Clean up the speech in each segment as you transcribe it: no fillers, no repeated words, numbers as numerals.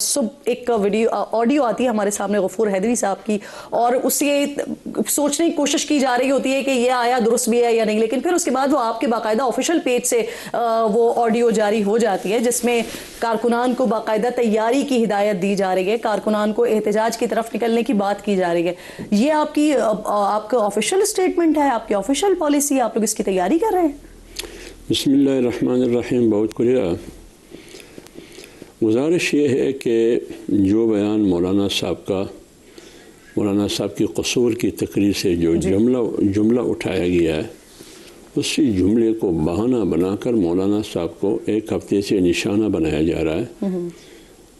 صبح ایک video audio آتی ہے ہمارے سامنے غفور حیدری صاحب کی، اور اس سے سوچنے کی کوشش کی جا رہی ہوتی ہے کہ یہ آیا درست بھی ہے یا نہیں، لیکن پھر اس کے بعد وہ آپ کے باقاعدہ آفیشیل پیج سے وہ آڈیو جاری ہو جاتی ہے جس میں کارکنان کو باقاعدہ تیاری کی ہدایت دی جا رہی ہے، کارکنان کو احتجاج کی طرف نکلنے کی بات کی جا رہی ہے۔ یہ آپ کا آفیشیل اسٹیٹمنٹ ہے، آپ کی آفیشیل پالیسی ہے، آپ لوگ اس کی تیاری کر رہے ہیں؟ بسم اللہ الرحمن الرحیم، بہت شکریہ۔ گزارش یہ ہے کہ جو بیان مولانا صاحب کی قصور کی تقریر سے جو جملہ اٹھایا گیا ہے، اسی جملے کو بہانہ بنا کر مولانا صاحب کو ایک ہفتے سے نشانہ بنایا جا رہا ہے،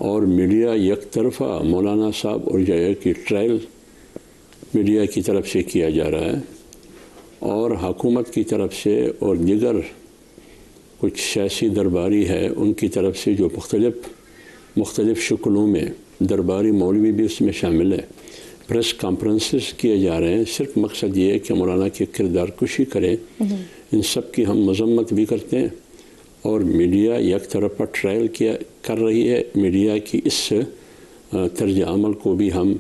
اور میڈیا یک طرفہ مولانا صاحب اور جایا کی ٹرائل میڈیا کی طرف سے کیا جا رہا ہے، اور حکومت کی طرف سے اور دیگر کچھ سیاسی درباری ہے ان کی طرف سے جو مختلف شکلوں میں درباری مولوی بھی اس میں شامل ہے، پریس کانفرنسز کیے جا رہے ہیں۔ صرف مقصد یہ ہے کہ مولانا کی کردار کشی کریں۔ ان سب کی ہم مذمت بھی کرتے ہیں، اور میڈیا یک طرفہ ٹرائل کر رہی ہے۔ میڈیا کی اس طرز عمل کو بھی ہم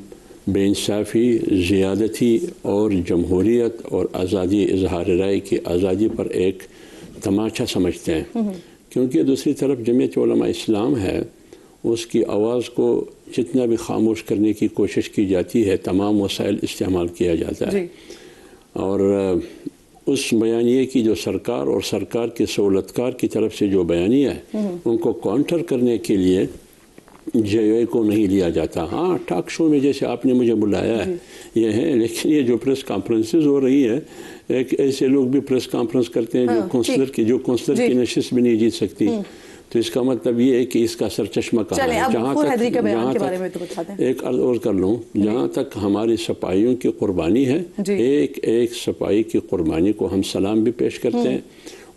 بے انصافی، زیادتی اور جمہوریت اور آزادی اظہار رائے کی آزادی پر ایک تماچا سمجھتے ہیں، کیونکہ دوسری طرف جمعیت علماء اسلام ہے، اس کی آواز کو جتنا بھی خاموش کرنے کی کوشش کی جاتی ہے، تمام وسائل استعمال کیا جاتا ہے، اور اس بیانیے کی جو سرکار اور سرکار کے سہولتکار کی طرف سے جو بیانیہ ہے ان کو کاؤنٹر کرنے کے لیے جے کو نہیں لیا جاتا۔ ہاں، ٹاک شو میں جیسے آپ نے مجھے بلایا ہے یہ ہے، لیکن یہ جو پریس کانفرنسز ہو رہی ہے، ایک ایسے لوگ بھی پریس کانفرنس کرتے ہیں جو کونسلر کی نشست بھی نہیں جیت سکتی، تو اس کا مطلب یہ ہے کہ اس کا سرچشمہ کہاں ہے۔ ایک عرض اور کر لوں، جہاں تک ہماری سپاہیوں کی قربانی ہے، ایک سپاہی کی قربانی کو ہم سلام بھی پیش کرتے ہیں،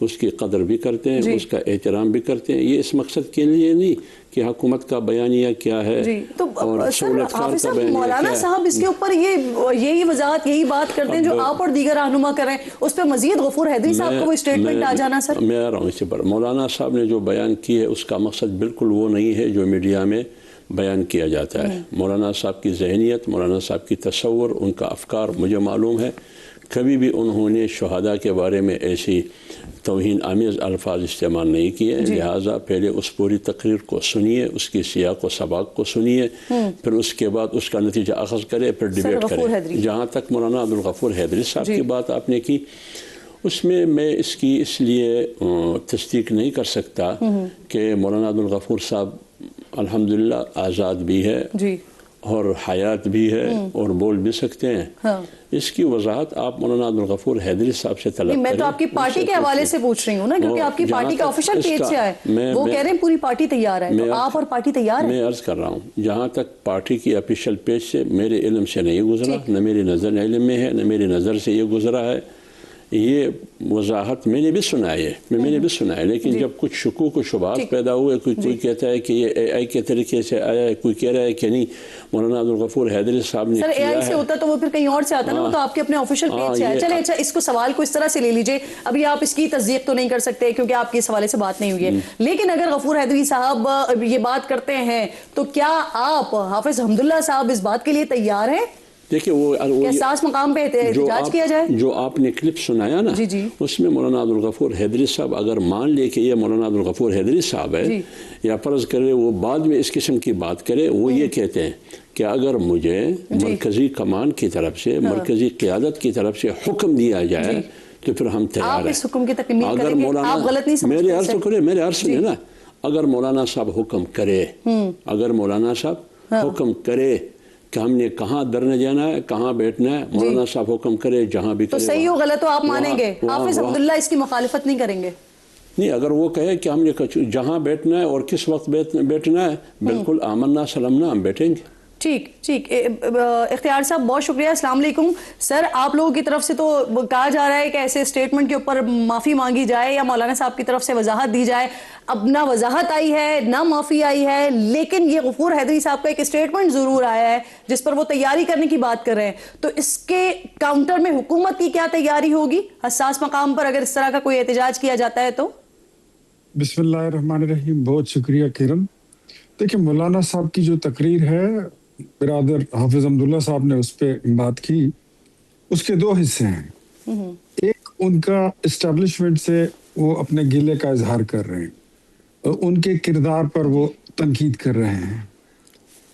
اس کی قدر بھی کرتے ہیں، اس کا احترام بھی کرتے ہیں۔ یہ اس مقصد کے لیے نہیں کہ حکومت کا بیانیہ کیا ہے اور سہولتکار کا بیانیہ مولانا صاحب اس کے اوپر یہی وضاحت، یہی بات کرتے ہیں جو آپ اور دیگر رہنما کر رہے ہیں، اس پہ مزید غفور حیدری صاحب کو وہ اسٹیٹمنٹ آ جانا۔ سر میں آ رہا ہوں اسی پر۔ مولانا صاحب نے جو بیان کی ہے اس کا مقصد بالکل وہ نہیں ہے جو میڈیا میں بیان کیا جاتا ہے۔ مولانا صاحب کی ذہنیت، مولانا صاحب کی تصور، ان کا افکار مجھے معلوم ہے۔ کبھی بھی انہوں نے شہداء کے بارے میں ایسی توہین آمیز الفاظ استعمال نہیں کیے، لہٰذا پہلے اس پوری تقریر کو سنیے، اس کی سیاق و سباق کو سنیے، پھر اس کے بعد اس کا نتیجہ اخذ کرے، پھر ڈیبیٹ کرے۔ جہاں تک مولانا عبدالغفور حیدری صاحب کی بات آپ نے کی، اس میں میں اس لیے تصدیق نہیں کر سکتا کہ مولانا عبدالغفور صاحب الحمدللہ آزاد بھی ہے اور حیات بھی ہے اور بول بھی سکتے ہیں۔ اس کی وضاحت آپ مولانا عبدالغفور حیدری صاحب سے طلب کریں۔ میں تو آپ کی پارٹی کے حوالے سے پوچھ رہی ہوں نا، کیونکہ آپ کی پارٹی کا آفیشیل پیج سے آئے، وہ کہہ رہے ہیں پوری پارٹی تیار ہے، تو آپ اور پارٹی تیار ہے؟ میں عرض کر رہا ہوں، جہاں تک پارٹی کی آفیشیل پیج سے میرے علم سے نہیں گزرا، نہ میری نظر علم میں ہے، نہ میری نظر سے یہ گزرا ہے۔ یہ وضاحت میں نے بھی سنا ہے، لیکن جب کچھ شکوک و شبہات پیدا ہوئے، کوئی کہتا ہے کہ یہ اے آئی کے طریقے سے آیا ہے، کوئی کہہ رہا ہے کہ نہیں مولانا عبدالغفور حیدری صاحب نے کیا ہے۔ سر اے آئی سے ہوتا تو وہ پھر کہیں اور سے آتا نا، وہ تو آپ کے اپنے آفیشیل پیج سے آیا۔ چلیں اچھا، اس کو سوال کو اس طرح سے لے لیجئے، ابھی آپ اس کی تصدیق تو نہیں کر سکتے کیونکہ آپ کی اس حوالے سے بات نہیں ہوئی ہے، لیکن اگر غفور حیدری صاحب یہ بات کرتے ہیں تو کیا آپ حافظ حمداللہ صاحب اس بات کے لیے تیار ہیں؟ دیکھیں، وہ احساس مقام پہ احتجاج کیا جائے؟ جو آپ نے کلپ سنایا نا، اس میں مولانا عبدالغفور حیدری صاحب اگر مان لے کہ یہ مولانا عبدالغفور حیدری صاحب ہے، یا فرض کرے وہ بعد میں اس قسم کی بات کرے، وہ یہ کہتے ہیں کہ اگر مجھے مرکزی کمان کی طرف سے، مرکزی قیادت کی طرف سے حکم دیا جائے تو پھر ہم تیار ہیں۔ آپ اس حکم کی تکمیل کریں گے؟ آپ غلط نہیں سمجھتے؟ میرے عرض سنیں نا، اگر مولانا صاحب حکم کرے، کہ ہم نے کہاں درنے جانا ہے، کہاں بیٹھنا ہے، مولانا صاحب حکم کرے جہاں بھی کرے، تو صحیح ہو غلط ہو آپ مانیں گے؟ حافظ عبداللہ اس کی مخالفت نہیں کریں گے؟ نہیں، اگر وہ کہے کہ ہم نے جہاں بیٹھنا ہے اور کس وقت بیٹھنا ہے، بالکل آمنا سلمنا، ہم بیٹھیں گے۔ ٹھیک، اختیار صاحب بہت شکریہ، السلام علیکم۔ سر، آپ لوگوں کی طرف سے تو کہا جا رہا ہے کہ ایسے اسٹیٹمنٹ کے اوپر معافی مانگی جائے یا مولانا صاحب کی طرف سے وضاحت دی جائے، اب نہ وضاحت آئی ہے نہ معافی آئی ہے، لیکن یہ غفور حیدری صاحب کا ایک اسٹیٹمنٹ ضرور آیا ہے جس پر وہ تیاری کرنے کی بات کر رہے ہیں، تو اس کے کاؤنٹر میں حکومت کی کیا تیاری ہوگی حساس مقام پر اگر اس طرح کا کوئی احتجاج کیا جاتا ہے تو؟ بسم اللہ الرحمن الرحیم، بہت شکریہ کرم۔ دیکھیں مولانا صاحب کی جو تقریر ہے، برادر حافظ عبداللہ صاحب نے اس پہ بات کی، اس کے 2 حصے ہیں۔ ایک ان کا اسٹیبلشمنٹ سے وہ اپنے گلے کا اظہار کر رہے ہیں، اور ان کے کردار پر وہ تنقید کر رہے ہیں۔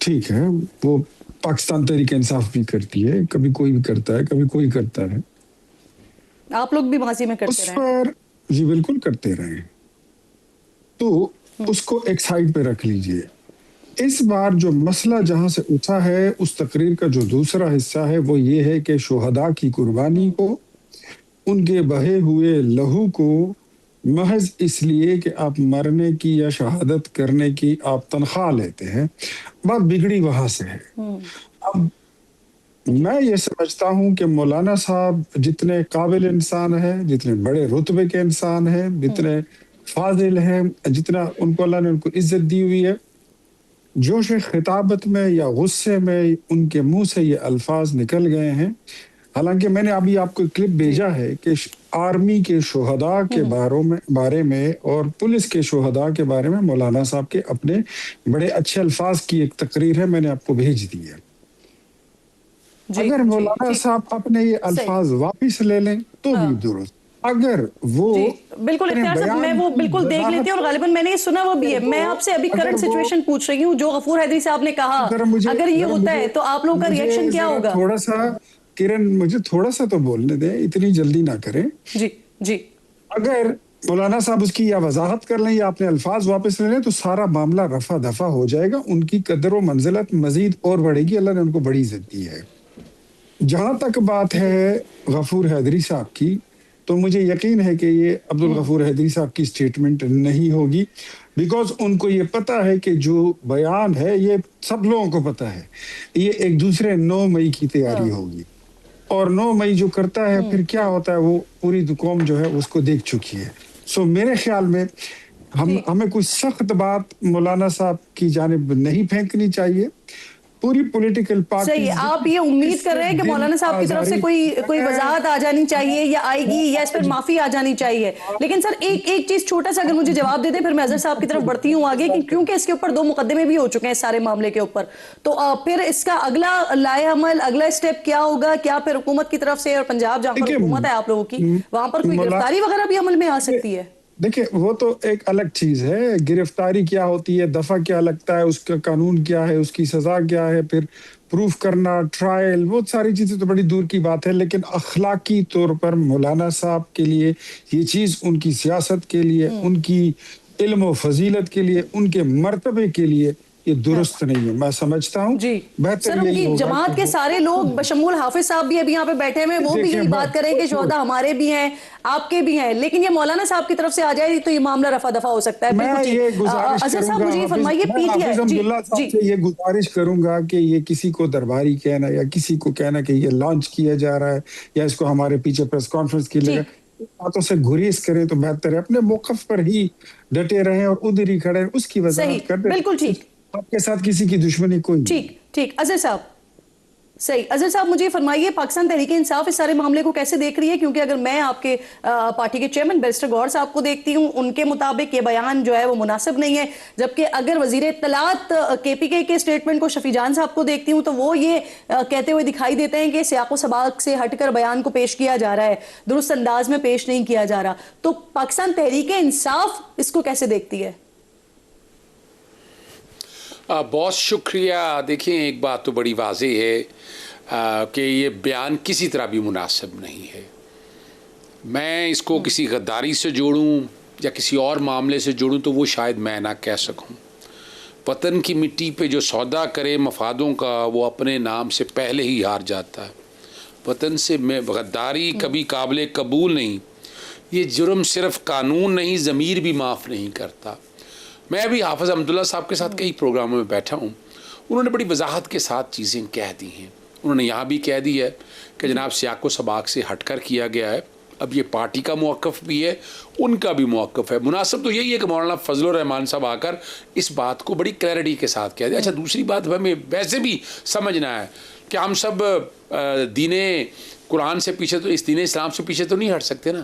ٹھیک ہے، وہ پاکستان تحریک انصاف بھی کرتی ہے، کبھی کوئی بھی کرتا ہے، کبھی کوئی کرتا ہے، آپ لوگ بھی ماضی میں کرتے اس رہے پر جی بالکل کرتے رہے، تو اس کو ایک سائڈ پہ رکھ لیجئے۔ اس بار جو مسئلہ جہاں سے اٹھا ہے اس تقریر کا جو دوسرا حصہ ہے وہ یہ ہے کہ شہداء کی قربانی کو، ان کے بہے ہوئے لہو کو محض اس لیے کہ آپ مرنے کی یا شہادت کرنے کی آپ تنخواہ لیتے ہیں، بات بگڑی وہاں سے ہے۔ اب میں یہ سمجھتا ہوں کہ مولانا صاحب جتنے قابل انسان ہیں، جتنے بڑے رتبے کے انسان ہیں، جتنے فاضل ہیں، جتنا ان کو اللہ نے ان کو عزت دی ہوئی ہے، جوش خطابت میں یا غصے میں ان کے منہ سے یہ الفاظ نکل گئے ہیں۔ حالانکہ میں نے ابھی آپ کو کلپ بھیجا ہے کہ آرمی کے شہداء کے بارے میں اور پولیس کے شہداء کے بارے میں مولانا صاحب کے اپنے بڑے اچھے الفاظ کی ایک تقریر ہے، میں نے آپ کو بھیج دی ہے۔ اگر مولانا صاحب اپنے یہ الفاظ واپس لے لیں تو بھی درست، اگر وہ بالکل اختیار صاحب میں وہ بالکل دیکھ لیتی ہوں، اور غالباً میں نے یہ سنا وہ بھی ہے۔ میں آپ سے ابھی کرنٹ سچویشن پوچھ رہی ہوں، جو غفور حیدری صاحب نے کہا اگر یہ ہوتا ہے تو آپ لوگوں کا ریئیکشن کیا ہوگا؟ تھوڑا سا کرن مجھے تھوڑا سا تو بولنے دیں، اتنی جلدی نہ کریں۔ جی جی، اگر مولانا صاحب اس کی یا وضاحت کر لیں یا اپنے الفاظ واپس لے لیں تو سارا معاملہ رفع دفع ہو جائے گا، ان کی قدر و منزلت مزید اور بڑھے گی، اللہ نے ان کو بڑی عزت دی ہے۔ جہاں تک بات ہے غفور حیدری صاحب کی، تو مجھے یقین ہے کہ یہ عبدالغفور حیدری صاحب کی سٹیٹمنٹ نہیں ہوگی، بیکاز ان کو یہ پتا ہے کہ جو بیان ہے یہ سب لوگوں کو پتا ہے، یہ ایک دوسرے 9 مئی کی تیاری ہوگی، اور 9 مئی جو کرتا ہے پھر کیا ہوتا ہے وہ پوری قوم جو ہے اس کو دیکھ چکی ہے۔ سو میرے خیال میں ہمیں کوئی سخت بات مولانا صاحب کی جانب نہیں پھینکنی چاہیے۔ پوری پولیٹیکل پارٹی، صحیح، آپ یہ امید کر رہے ہیں کہ مولانا صاحب کی طرف سے کوئی وضاحت آ جانی چاہیے یا آئے گی یا اس پر معافی آ جانی چاہیے، لیکن سر ایک چیز چھوٹا سا اگر مجھے جواب دے دیں پھر میں اظہر صاحب کی طرف بڑھتی ہوں آگے، کیونکہ اس کے اوپر 2 مقدمے بھی ہو چکے ہیں اس سارے معاملے کے اوپر، تو پھر اس کا اگلا لائے عمل، اگلا اسٹیپ کیا ہوگا؟ کیا پھر حکومت کی طرف سے، اور پنجاب جہاں پر حکومت ہے آپ لوگوں کی، وہاں پر کوئی گرفتاری وغیرہ بھی عمل میں آ سکتی ہے؟ دیکھیں وہ تو ایک الگ چیز ہے، گرفتاری کیا ہوتی ہے، دفعہ کیا لگتا ہے، اس کا قانون کیا ہے، اس کی سزا کیا ہے، پھر پروف کرنا، ٹرائل، وہ ساری چیزیں تو بڑی دور کی بات ہے، لیکن اخلاقی طور پر مولانا صاحب کے لیے یہ چیز ان کی سیاست کے لیے، ان کی علم و فضیلت کے لیے، ان کے مرتبے کے لیے یہ درست نہیں ہے، میں سمجھتا ہوں۔ جی سر، ان کی جماعت کے سارے لوگ بشمول حافظ صاحب بھی ابھی یہاں پہ بیٹھے ہوئے، وہ بھی یہی بات کریں کہ شہداء ہمارے بھی ہیں، آپ کے بھی ہیں، لیکن یہ مولانا صاحب کی طرف سے آ جائے تو یہ معاملہ رفع دفع ہو سکتا ہے۔ اظہر صاحب مجھے یہ فرمائیے، پی ٹی آئی سے یہ گزارش کروں گا کہ یہ کسی کو درباری کہنا یا کسی کو کہنا کہ یہ لانچ کیا جا رہا ہے یا اس کو ہمارے پیچھے پریس کانفرنس کی لگا، باتوں سے گریز کریں تو بہتر ہے، اپنے موقف پر ہی ڈٹے رہیں اور ادھر ہی کھڑے، اس کی وضاحت کر دیں۔ بالکل ٹھیک، آپ کے ساتھ کسی کی دشمنی کوئی نہیں۔ ٹھیک، اظہر صاحب صحیح، اظہر صاحب مجھے فرمائیے پاکستان تحریک انصاف اس سارے معاملے کو کیسے دیکھ رہی ہے؟ کیونکہ اگر میں آپ کے پارٹی کے چیئرمین بیرسٹر گوہر صاحب کو دیکھتی ہوں، ان کے مطابق یہ بیان جو ہے وہ مناسب نہیں ہے، جبکہ اگر وزیر اطلاعات کے پی کے سٹیٹمنٹ کو شفیع جان صاحب کو دیکھتی ہوں تو وہ یہ کہتے ہوئے دکھائی دیتے ہیں کہ سیاق و سباق سے ہٹ کر بیان کو پیش کیا جا رہا ہے، درست انداز میں پیش نہیں کیا جا رہا، تو پاکستان تحریک انصاف اس کو کیسے دیکھتی ہے؟ بہت شکریہ۔ دیکھیں ایک بات تو بڑی واضح ہے کہ یہ بیان کسی طرح بھی مناسب نہیں ہے۔ میں اس کو کسی غداری سے جوڑوں یا کسی اور معاملے سے جوڑوں تو وہ شاید میں نہ کہہ سکوں۔ وطن کی مٹی پہ جو سودا کرے مفادوں کا وہ اپنے نام سے پہلے ہی ہار جاتا ہے۔ وطن سے غداری کبھی قابل قبول نہیں۔ یہ جرم صرف قانون نہیں، ضمیر بھی معاف نہیں کرتا۔ میں ابھی حافظ عبداللہ صاحب کے ساتھ کئی پروگراموں میں بیٹھا ہوں، انہوں نے بڑی وضاحت کے ساتھ چیزیں کہہ دی ہیں۔ انہوں نے یہاں بھی کہہ دی ہے کہ جناب سیاق و سباق سے ہٹ کر کیا گیا ہے، اب یہ پارٹی کا موقف بھی ہے، ان کا بھی موقف ہے۔ مناسب تو یہی ہے کہ مولانا فضل الرحمان صاحب آ کر اس بات کو بڑی کلیئرٹی کے ساتھ کہہ دیں۔ اچھا دوسری بات ہمیں ویسے بھی سمجھنا ہے کہ ہم سب دین قرآن سے پیچھے تو اس دین اسلام سے پیچھے تو نہیں ہٹ سکتے نا۔